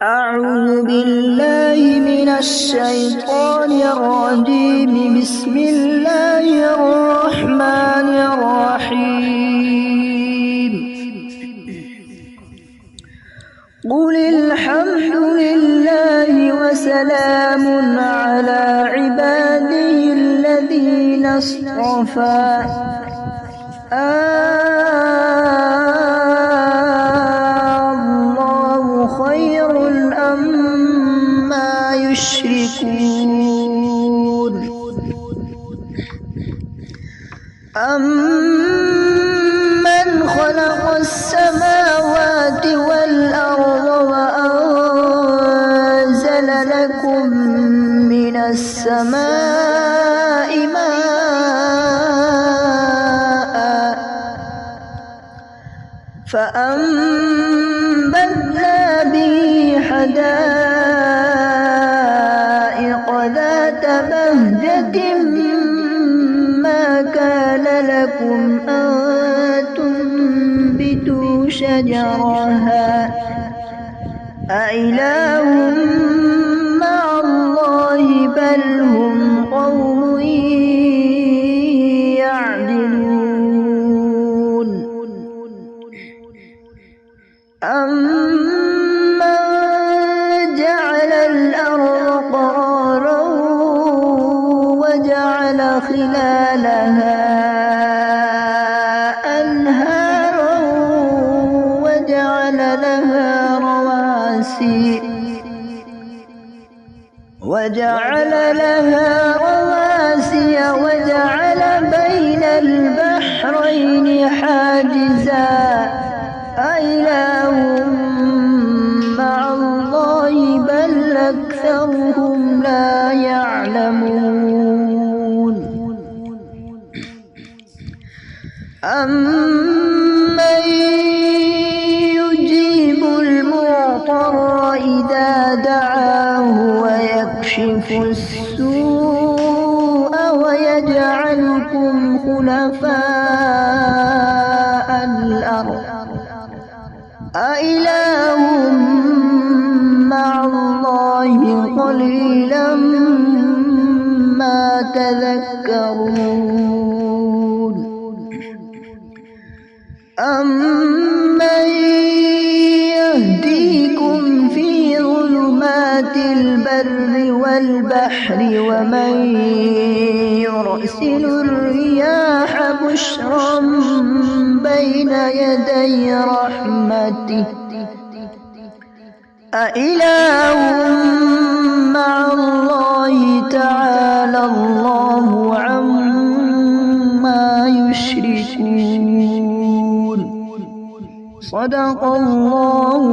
أعوذ بالله من الشيطان الرجيم. بسم الله الرحمن الرحيم. قل الحمد لله وسلام على عباده الذين اصطفى. الله خير أما يشركون. أمن خلق السماوات والأرض وأنزل لكم من السماء ماء فأنبتنا به حدائق ذات بهجة ما كان لكم أن تنبتوا شجرها أإله مع الله بل هم قوم يعدلون. أمن جعل الأرض قرارا وجعل خلالها أنهارا وجعل لها رواسي وجعل بين البحرين حاجزا أإله مع الله بل أكثرهم لا يعلمون. أمن يجيب المضطر إذا دعاه ويكشف السوء ويجعلكم خلفاء الأرض أإله مع الله قليلا ما تذكرون. أمن يهديكم في ظلمات البر والبحر ومن يرسل الرياح بشرا بين يدي رحمته أإله مع الله تعالى الله عما يشركون. صدق الله